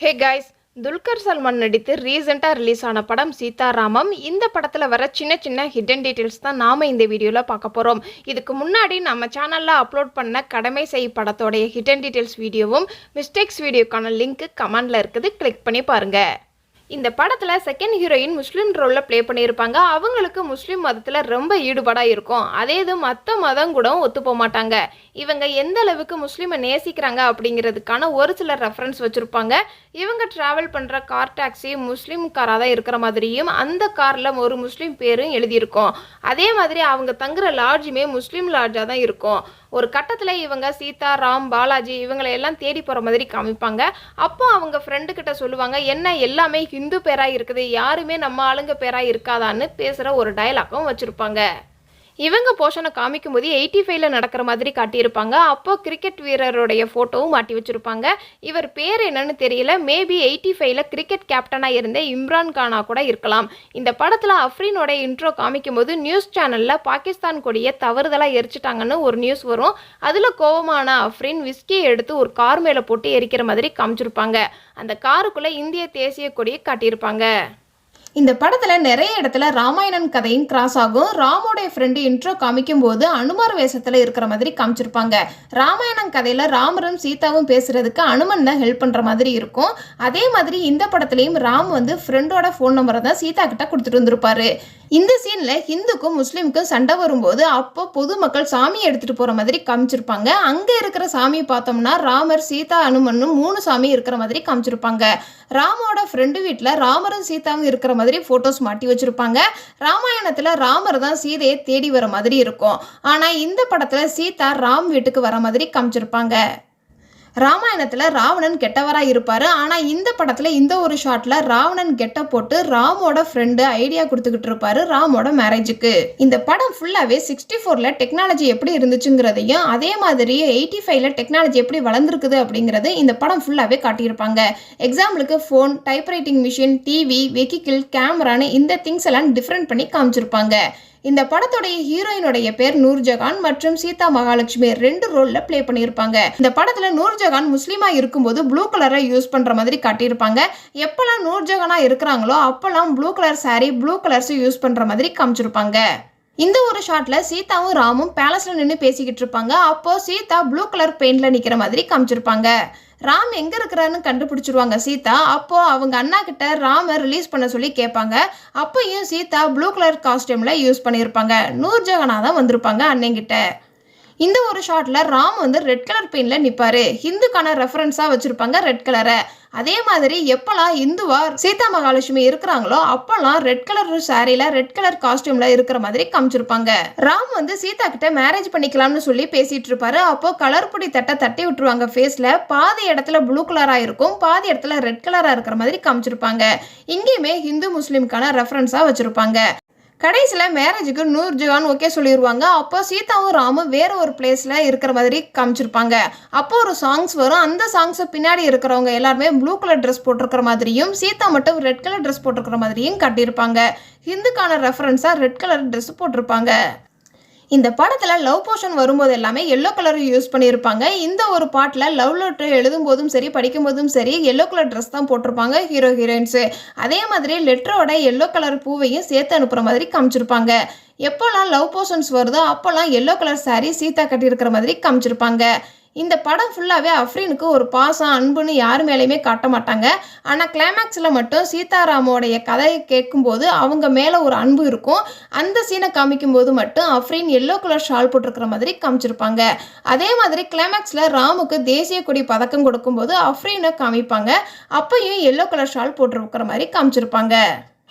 Hey guys, Dulquer Salman நடித்து ரீசெண்டாக release ஆன படம் சீதாராமம். இந்த படத்தில் வர சின்ன சின்ன ஹிடன் டீட்டெயில்ஸ் தான் நாம் இந்த வீடியோவில் பார்க்க போகிறோம். இதுக்கு முன்னாடி நம்ம சேனலில் அப்லோட் பண்ண கடமை செய் படத்தோடைய ஹிடன் டீட்டெயில்ஸ் வீடியோவும் மிஸ்டேக்ஸ் வீடியோக்கான லிங்க் கமெண்டில் இருக்குது, கிளிக் பண்ணி பாருங்கள். இந்த படத்தில் செகண்ட் ஹீரோயின் முஸ்லீம் ரோலில் ப்ளே பண்ணியிருப்பாங்க. அவங்களுக்கு முஸ்லீம் மதத்தில் ரொம்ப ஈடுபாடாக இருக்கும். அதே இது மற்ற மதம் கூட ஒத்து போக மாட்டாங்க. இவங்க எந்த அளவுக்கு முஸ்லீமை நேசிக்கிறாங்க அப்படிங்கிறதுக்கான ஒரு சில ரெஃபரன்ஸ் வச்சுருப்பாங்க. இவங்க ட்ராவல் பண்ணுற கார் டாக்ஸி முஸ்லீம் காராக தான் இருக்கிற மாதிரியும் அந்த காரில் ஒரு முஸ்லீம் பேரும் எழுதியிருக்கும். அதே மாதிரி அவங்க தங்குற லாட்ஜுமே முஸ்லீம் லாட்ஜாக தான் இருக்கும். ஒரு கட்டத்தில் இவங்க சீதா, ராம், பாலாஜி இவங்களை எல்லாம் தேடி போகிற மாதிரி காமிப்பாங்க. அப்போ அவங்க ஃப்ரெண்டுக்கிட்ட சொல்லுவாங்க, என்ன எல்லாமே ஹிந்து பேராக இருக்குது, யாருமே நம்ம ஆளுங்க பேராக இருக்காதான்னு பேசுகிற ஒரு டயலாக்கும் வச்சுருப்பாங்க. இவங்க போர்ஷனை காமிக்கும் போது 85ல் நடக்கிற மாதிரி காட்டியிருப்பாங்க. அப்போது கிரிக்கெட் வீரருடைய ஃபோட்டோவும் மாட்டி வச்சுருப்பாங்க. இவர் பேர் என்னன்னு தெரியல. மேபி 85ல் கிரிக்கெட் கேப்டனாக இருந்த இம்ரான் கானா கூட இருக்கலாம். இந்த படத்தில் அஃப்ரீனோட இன்ட்ரோ காமிக்கும் போது நியூஸ் சேனலில் பாகிஸ்தான் கொடியை தவறுதலாக எரிச்சிட்டாங்கன்னு ஒரு நியூஸ் வரும். அதில் கோபமான அஃப்ரீன் விஸ்கியை எடுத்து ஒரு கார் மேலே போட்டு எரிக்கிற மாதிரி காமிச்சிருப்பாங்க. அந்த காருக்குள்ளே இந்திய தேசிய கொடியை காட்டியிருப்பாங்க. இந்த படத்தில் நிறைய இடத்துல ராமாயணன் கதையும் கிராஸ் ஆகும். ராமோடைய ஃப்ரெண்டு இன்ட்ரோ காமிக்கும் போது அனுமார் வேஷத்தில் இருக்கிற மாதிரி காமிச்சிருப்பாங்க. ராமாயணன் கதையில் ராமரும் சீதாவும் பேசுறதுக்கு அனுமன் தான் ஹெல்ப் பண்ணுற மாதிரி இருக்கும். அதே மாதிரி இந்த படத்துலையும் ராம் ஃப்ரெண்டோட ஃபோன் நம்பரை தான் சீதா கிட்ட கொடுத்துட்டு வந்திருப்பாரு. இந்த சீனில் ஹிந்துக்கும் முஸ்லீமுக்கும் சண்டை வரும்போது அப்போ பொதுமக்கள் சாமியை எடுத்துகிட்டு போகிற மாதிரி காமிச்சிருப்பாங்க. அங்கே இருக்கிற சாமியை பார்த்தோம்னா ராமர், சீதா, அனுமனும் 3 சாமி இருக்கிற மாதிரி காமிச்சிருப்பாங்க. ராமோட ஃப்ரெண்டு வீட்டில் ராமரும் சீதாவும் இருக்கிற மாதிரி ஃபோட்டோஸ் மாட்டி வச்சுருப்பாங்க. ராமாயணத்தில் ராமர் தான் சீதையை தேடி வர மாதிரி இருக்கும். ஆனால் இந்த படத்தில் சீதா ராம் வீட்டுக்கு வர மாதிரி காமிச்சிருப்பாங்க. ராமாயணத்தில் ராவணன் கெட்டவராக இருப்பார். ஆனால் இந்த படத்தில் இந்த ஒரு ஷாட்டில் ராவணன் கெட்ட போட்டு ராமோட ஃப்ரெண்டு ஐடியா கொடுத்துக்கிட்டு இருப்பாரு ராமோட மேரேஜுக்கு. இந்த படம் ஃபுல்லாகவே 64ல் டெக்னாலஜி எப்படி இருந்துச்சுங்கிறதையும் அதே மாதிரி 85ல் டெக்னாலஜி எப்படி வளர்ந்துருக்குது அப்படிங்கிறது இந்த படம் ஃபுல்லாகவே காட்டியிருப்பாங்க. எக்ஸாம்பிளுக்கு phone, typewriting machine, TV, vehicle, கேமரான்னு இந்த திங்ஸ் எல்லாம் டிஃப்ரெண்ட் பண்ணி காமிச்சிருப்பாங்க. இந்த படத்துடைய ஹீரோயினுடைய பேர் நூர்ஜஹான் மற்றும் சீதா மகாலட்சுமி 2 ரோல்ல ப்ளே பண்ணியிருப்பாங்க. இந்த படத்துல நூர்ஜஹான் முஸ்லீமா இருக்கும்போது ப்ளூ கலரை யூஸ் பண்ற மாதிரி காட்டியிருப்பாங்க. எப்பெல்லாம் நூர்ஜஹானா இருக்கிறாங்களோ அப்பெல்லாம் blue colour sorry, blue colours use பண்ற மாதிரி காமிச்சிருப்பாங்க. இந்த ஒரு ஷாட்ல சீதாவும் ராமும் பேலஸ்ல நின்று பேசிக்கிட்டு இருப்பாங்க. அப்போ சீதா ப்ளூ கலர் பெயிண்ட்ல நிக்கிற மாதிரி காமிச்சிருப்பாங்க. ராம் எங்க இருக்கிறான்னு கண்டுபிடிச்சிருவாங்க சீதா. அப்போ அவங்க அண்ணா கிட்ட ராம ரிலீஸ் பண்ண சொல்லி கேட்பாங்க. அப்பயும் சீதா ப்ளூ கலர் காஸ்டியூம்ல யூஸ் பண்ணியிருப்பாங்க. நூர்ஜஹானா தான் வந்திருப்பாங்க அண்ணங்கிட்ட. இந்த ஒரு ஷாட்ல ராம் ரெட் கலர் பெயிண்ட்ல நிப்பாரு. ஹிந்துக்கான ரெஃபரன்ஸா வச்சிருப்பாங்க ரெட் கலரை. அதே மாதிரி எப்பெல்லாம் இந்துவா சீதா மகாலட்சுமி இருக்கிறாங்களோ அப்பெல்லாம் ரெட் கலர் சாரியில ரெட் கலர் காஸ்டியூம்ல இருக்கிற மாதிரி காமிச்சிருப்பாங்க. ராம் சீதா கிட்ட மேரேஜ் பண்ணிக்கலாம்னு சொல்லி பேசிட்டு இருப்பாரு. அப்போ கலர் பொடி தட்டி விட்டுருவாங்க ஃபேஸ்ல. பாதி இடத்துல ப்ளூ கலரா இருக்கும், பாதி இடத்துல ரெட் கலரா இருக்கிற மாதிரி காமிச்சிருப்பாங்க. இங்கேயுமே ஹிந்து முஸ்லீம்கான ரெஃபரன்ஸா வச்சிருப்பாங்க. கடைசியில் மேரேஜுக்கு நூர்ஜஹான் ஓகே சொல்லிடுவாங்க. அப்போ சீதாவும் ராமும் வேற ஒரு பிளேஸில் இருக்கிற மாதிரி காமிச்சிருப்பாங்க. அப்போ ஒரு சாங்ஸ் வரும். அந்த சாங்ஸை பின்னாடி இருக்கிறவங்க எல்லாருமே ப்ளூ கலர் ட்ரெஸ் போட்டிருக்கிற மாதிரியும் சீதா மட்டும் ரெட் கலர் ட்ரெஸ் போட்டிருக்கிற மாதிரியும் காட்டியிருப்பாங்க. ஹிந்துக்கான ரெஃபரன்ஸாக ரெட் கலர் ட்ரெஸ் போட்டிருப்பாங்க. இந்த படத்தில் லவ் போர்ஷன் வரும்போது எல்லாமே எல்லோ கலர் யூஸ் பண்ணியிருப்பாங்க. இந்த ஒரு பாட்டில் லவ் லெட்டர் எழுதும் போதும் சரி, படிக்கும் போதும் சரி எல்லோ கலர் ட்ரெஸ் தான் போட்டிருப்பாங்க ஹீரோ ஹீரோயின்ஸு. அதே மாதிரி லெட்டரோட எல்லோ கலர் பூவையும் சேர்த்து அனுப்புகிற மாதிரி காமிச்சிருப்பாங்க. எப்போல்லாம் லவ் போர்ஷன்ஸ் வருதோ அப்போல்லாம் எல்லோ கலர் சாரி சீதா கட்டியிருக்கிற மாதிரி காமிச்சிருப்பாங்க. இந்த படம் ஃபுல்லாகவே அஃப்ரீனுக்கு ஒரு பாசம், அன்புன்னு யார் மேலேயுமே காட்ட மாட்டாங்க. ஆனால் கிளைமேக்ஸில் மட்டும் சீதாராமோடைய கதையை கேட்கும்போது அவங்க மேலே ஒரு அன்பு இருக்கும். அந்த சீனை காமிக்கும்போது மட்டும் அஃப்ரீன் எல்லோ கலர் ஷால் போட்டிருக்கிற மாதிரி காமிச்சிருப்பாங்க. அதே மாதிரி கிளைமேக்ஸில் ராமுக்கு தேசிய கொடி பதக்கம் கொடுக்கும்போது அஃப்ரீனை காமிப்பாங்க. அப்பையும் எல்லோ கலர் ஷால் போட்டிருக்கிற மாதிரி காமிச்சிருப்பாங்க.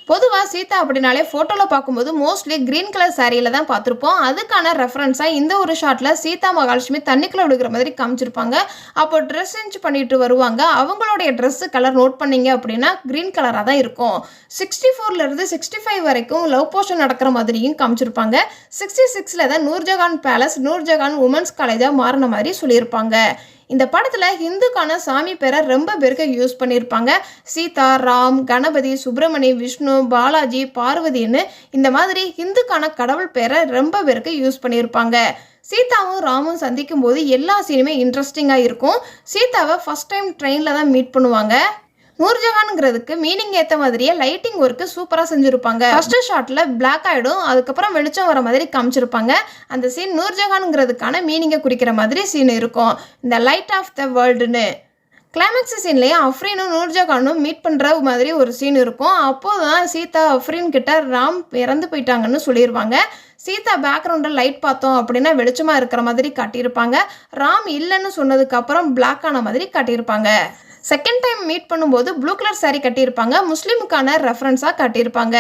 பொதுவாக சீதா அப்படின்னாலே ஃபோட்டோவில் பார்க்கும்போது மோஸ்ட்லி க்ரீன் கலர் சாரியில் தான் பார்த்துருப்போம். அதுக்கான ரெஃபரன்ஸாக இந்த ஒரு ஷாட்டில் சீதா மகாலட்சுமி தண்ணிக்குள்ளே விழுகிற மாதிரி காமிச்சிருப்பாங்க. அப்போ ட்ரெஸ் சேஞ்ச் பண்ணிட்டு வருவாங்க. அவங்களுடைய ட்ரெஸ்ஸு கலர் நோட் பண்ணிங்க அப்படின்னா க்ரீன் கலராக தான் இருக்கும். 64லேருந்து 65 வரைக்கும் லவ் போர்ஷன் நடக்கிற மாதிரியும் காமிச்சிருப்பாங்க. 66ல் தான் நூர்ஜஹான் பேலஸ் நூர்ஜஹான் உமன்ஸ் காலேஜாக மாறின மாதிரி சொல்லியிருப்பாங்க. இந்த படத்தில் ஹிந்துக்கான சாமி பேரை ரொம்ப பேருக்கு யூஸ் பண்ணியிருப்பாங்க. சீதா, ராம், கணபதி, சுப்பிரமணி, விஷ்ணு, பாலாஜி, பார்வதின்னு இந்த மாதிரி ஹிந்துக்கான கடவுள் பேரை ரொம்ப பேருக்கு யூஸ் பண்ணியிருப்பாங்க. சீதாவும் ராமும் சந்திக்கும் போது எல்லா சீனுமே இன்ட்ரெஸ்டிங்காக இருக்கும். சீதாவை ஃபஸ்ட் டைம் ட்ரெயினில் தான் மீட் பண்ணுவாங்க. நூர்ஜஹான்ங்கிறதுக்கு மீனிங் ஏற்ற மாதிரியே லைட்டிங் ஒர்க்கு சூப்பராக செஞ்சுருப்பாங்க. ஃபர்ஸ்ட் ஷாட்டில் பிளாக் ஆகிடும், அதுக்கப்புறம் வெளிச்சம் வர மாதிரி காமிச்சிருப்பாங்க. அந்த சீன் நூர்ஜஹான்ங்கிறதுக்கான மீனிங்கை குறிக்கிற மாதிரி சீன் இருக்கும். இந்த லைட் ஆஃப் த வேர்ல்டுன்னு கிளைமேக்ஸ் சீன்லேயே அஃப்ரீனும் நூர்ஜஹானும் மீட் பண்ணுற மாதிரி ஒரு சீன் இருக்கும். அப்போது தான் சீதா அஃப்ரீன் கிட்ட ராம் இறந்து போயிட்டாங்கன்னு சொல்லிடுவாங்க. சீதா பேக்ரவுண்டில் லைட் பார்த்தோம் அப்படின்னா வெளிச்சமாக இருக்கிற மாதிரி காட்டியிருப்பாங்க. ராம் இல்லைன்னு சொன்னதுக்கப்புறம் பிளாக் ஆன மாதிரி காட்டியிருப்பாங்க. செகண்ட் டைம் மீட் பண்ணும்போது ப்ளூ கலர் சாரீ கட்டியிருப்பாங்க, முஸ்லீமுக்கான ரெஃபரன்ஸாக காட்டியிருப்பாங்க.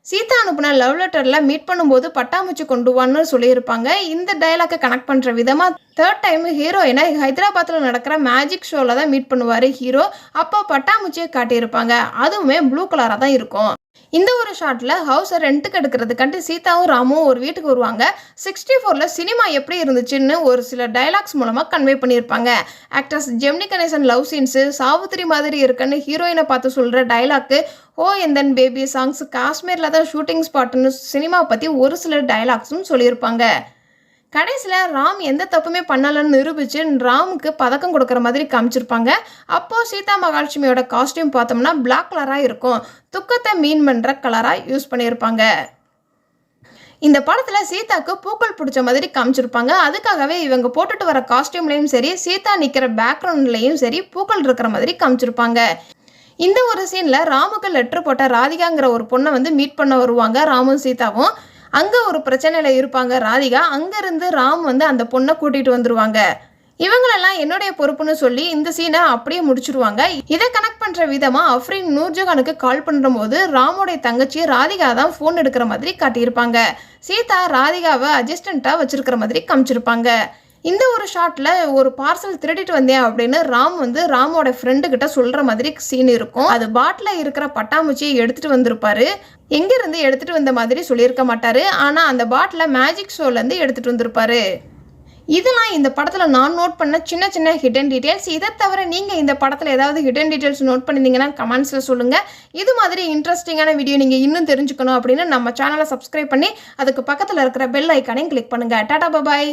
சீதா அனுப்புன லவ் லெட்டரில் மீட் பண்ணும்போது பட்டாம்பூச்சி கொண்டு வான்னு சொல்லியிருப்பாங்க. இந்த டைலாக்கை கனெக்ட் பண்ணுற விதமாக தேர்ட் டைம் ஹீரோயினை ஹைதராபாத்தில் நடக்கிற மேஜிக் ஷோவில் தான் மீட் பண்ணுவார் ஹீரோ. அப்போ பட்டாம்பூச்சியை காட்டியிருப்பாங்க, அதுவுமே ப்ளூ கலராக தான் இருக்கும். இந்த ஒரு ஷாட்டில் ஹவுஸை ரெண்ட்டுக்கு எடுக்கிறதுக்காண்டி சீதாவும் ராமும் ஒரு வீட்டுக்கு வருவாங்க. 64ல் சினிமா எப்படி இருந்துச்சுன்னு ஒரு சில டைலாக்ஸ் மூலமாக கன்வே பண்ணியிருப்பாங்க. Actors Gemini Ganesan love scenes, Savithri மாதிரி இருக்குன்னு ஹீரோயினை பார்த்து சொல்கிற டைலாக்கு, ஓ எந்தன் பேபி சாங்ஸ், காஷ்மீரில் தான் ஷூட்டிங் ஸ்பாட்டுன்னு சினிமா பற்றி ஒரு சில டைலாக்ஸும் சொல்லியிருப்பாங்க. கடைசியில் ராம் எந்த தப்புமே பண்ணலைன்னு நிரூபித்து ராமுக்கு பதக்கம் கொடுக்குற மாதிரி காமிச்சிருப்பாங்க. அப்போது சீதா மகாலட்சுமியோட காஸ்டியூம் பார்த்தோம்னா பிளாக் கலராக இருக்கும், துக்கத்தை மீன் பண்ணுற கலராக யூஸ் பண்ணியிருப்பாங்க. இந்த படத்தில் சீதாவுக்கு பூக்கள் பிடிச்ச மாதிரி காமிச்சிருப்பாங்க. அதுக்காகவே இவங்க போட்டுட்டு வர காஸ்டியூம்லேயும் சரி, சீதா நிற்கிற பேக்ரவுண்ட்லேயும் சரி பூக்கள் இருக்கிற மாதிரி காமிச்சிருப்பாங்க. இந்த ஒரு சீனில் ராமுக்கு லெட்ரு போட்ட ராதிகாங்கிற ஒரு பொண்ணை மீட் பண்ண வருவாங்க ராமும் சீதாவும். அங்கே ஒரு பிரச்சனையில் இருப்பாங்க ராதிகா. அங்கேருந்து ராம் அந்த பொண்ணை கூட்டிகிட்டு வந்துடுவாங்க. இவங்களெல்லாம் என்னுடைய பொறுப்புன்னு சொல்லி இந்த சீனை அப்படியே முடிச்சிருவாங்க. இதை கனெக்ட் பண்ணுற விதமாக அஃப்ரீன் நூர்ஜஹானுக்கு கால் பண்ணும்போது ராமோடைய தங்கச்சி ராதிகா தான் ஃபோன் எடுக்கிற மாதிரி காட்டியிருப்பாங்க. சீதா ராதிகாவை அசிஸ்டண்ட்டாக வச்சிருக்கிற மாதிரி காமிச்சிருப்பாங்க. இந்த ஒரு ஷாட்டில் ஒரு பார்சல் திருடிட்டு வந்தேன் அப்படின்னு ராம் ராமோட ஃப்ரெண்டுக்கிட்ட சொல்கிற மாதிரி சீன் இருக்கும். அது பாட்டில் இருக்கிற பட்டாம்பூச்சியை எடுத்துகிட்டு வந்திருப்பாரு. எங்கேருந்து எடுத்துகிட்டு வந்த மாதிரி சொல்லியிருக்க மாட்டார், ஆனால் அந்த பாட்டிலை மேஜிக் ஷோலேருந்து எடுத்துகிட்டு வந்திருப்பாரு. இதெல்லாம் இந்த படத்தில் நான் நோட் பண்ண சின்ன சின்ன ஹிடன் டீட்டெயில்ஸ். இதை தவிர நீங்கள் இந்த படத்தில் ஏதாவது ஹிடன் டீட்டெயில்ஸ் நோட் பண்ணியிருந்தீங்கன்னா கமெண்ட்ஸில் சொல்லுங்கள். இது மாதிரி இன்ட்ரெஸ்டிங்கான வீடியோ நீங்கள் இன்னும் தெரிஞ்சுக்கணும் அப்படின்னு நம்ம சேனலை சப்ஸ்கிரைப் பண்ணி அதுக்கு பக்கத்தில் இருக்கிற பெல் ஐக்கானையும் கிளிக் பண்ணுங்கள். டாடா பாய்.